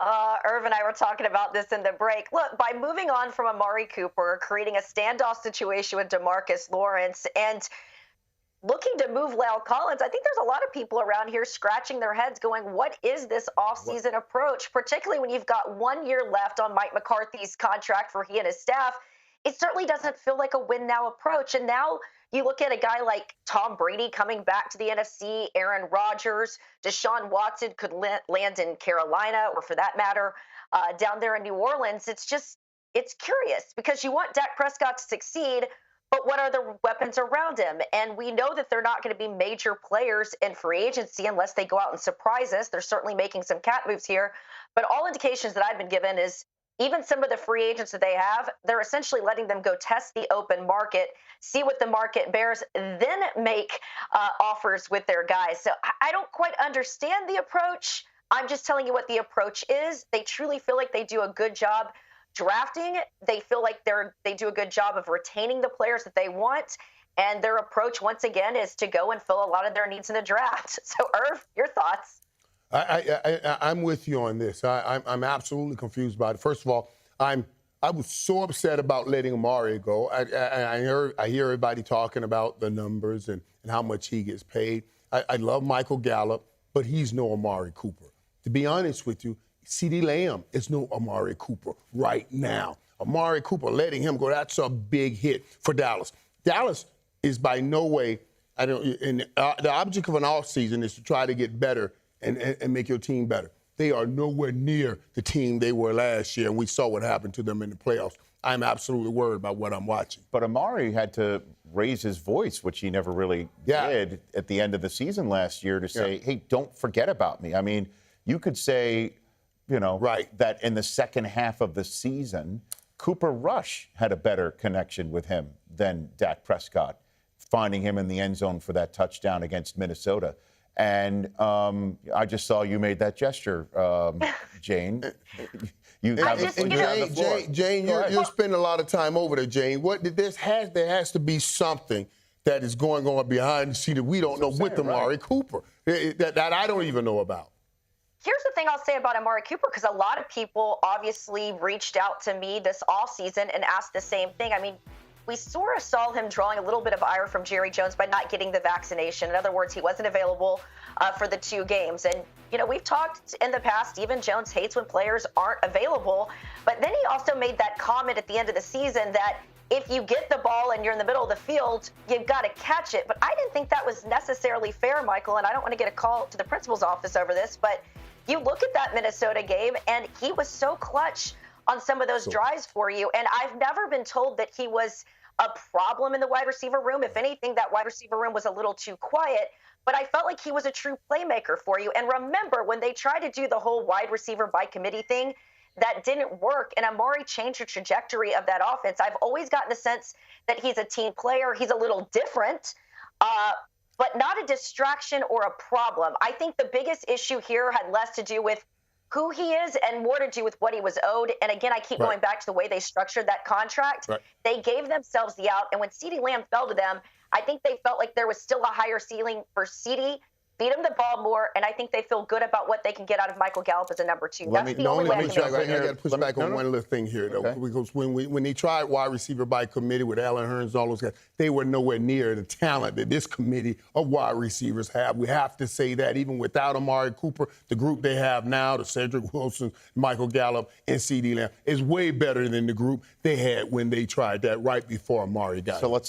Irvin and I were talking about this in the break. Look, by moving on from Amari Cooper, creating a standoff situation with DeMarcus Lawrence, and looking to move Lyle Collins, I think there's a lot of people around here scratching their heads going, what is this What? offseason approach, particularly when you've got 1 year left on Mike McCarthy's contract for he and his staff? It certainly doesn't feel like a win now approach. And now you look at a guy like Tom Brady coming back to the NFC, Aaron Rodgers, Deshaun Watson could land in Carolina, or for that matter, down there in New Orleans. It's curious because you want Dak Prescott to succeed, but what are the weapons around him? And we know that they're not going to be major players in free agency unless they go out and surprise us. They're certainly making some cat moves here. But all indications that I've been given is even some of the free agents that they have, they're essentially letting them go test the open market, see what the market bears, then make offers with their guys. So I don't quite understand the approach. I'm just telling you what the approach is. They truly feel like they do a good job drafting. They feel like they do a good job of retaining the players that they want. And their approach, once again, is to go and fill a lot of their needs in the draft. So, Irv, your thoughts? I'm with you on this. I'm absolutely confused about it. First of all, I was so upset about letting Amari go. I hear everybody talking about the numbers and how much he gets paid. I love Michael Gallup, but he's no Amari Cooper. To be honest with you, CeeDee Lamb is no Amari Cooper right now. Amari Cooper, letting him go, that's a big hit for Dallas. Dallas is by no way, the object of an offseason is to try to get better and make your team better. They are nowhere near the team they were last year, and we saw what happened to them in the playoffs. I'm absolutely worried about what I'm watching. But Amari had to raise his voice, which he never really did at the end of the season last year, to say, hey, don't forget about me. I mean, you could say, that in the second half of the season, Cooper Rush had a better connection with him than Dak Prescott, finding him in the end zone for that touchdown against Minnesota. And I just saw you made that gesture, Jane. Jane, you're spending a lot of time over there, Jane. There has to be something that is going on behind the scene that we don't know with Amari Cooper that I don't even know about. Here's the thing I'll say about Amari Cooper, because a lot of people obviously reached out to me this offseason and asked the same thing. I mean, we sort of saw him drawing a little bit of ire from Jerry Jones by not getting the vaccination. In other words, he wasn't available for the 2 games. And, we've talked in the past, even Jones hates when players aren't available. But then he also made that comment at the end of the season that if you get the ball and you're in the middle of the field, you've got to catch it. But I didn't think that was necessarily fair, Michael, and I don't want to get a call to the principal's office over this, but you look at that Minnesota game, and he was so clutch on some of those drives for you. And I've never been told that he was a problem in the wide receiver room. If anything, that wide receiver room was a little too quiet, but I felt like he was a true playmaker for you. And remember, when they tried to do the whole wide receiver by committee thing, that didn't work, and Amari changed the trajectory of that offense. I've always gotten the sense that he's a team player. He's a little different, but not a distraction or a problem. I think the biggest issue here had less to do with who he is and more to do with what he was owed. And again, I keep going back to the way they structured that contract. They gave themselves the out. And when CeeDee Lamb fell to them, I think they felt like there was still a higher ceiling for CeeDee. Feed him the ball more, and I think they feel good about what they can get out of Michael Gallup as a number 2. That's the only way I can I got to push back on one little thing here, though, because when they tried wide receiver by committee with Allen Hurns and all those guys, they were nowhere near the talent that this committee of wide receivers have. We have to say that even without Amari Cooper, the group they have now, the Cedric Wilson, Michael Gallup, and CeeDee Lamb, is way better than the group they had when they tried that right before Amari got it. So let's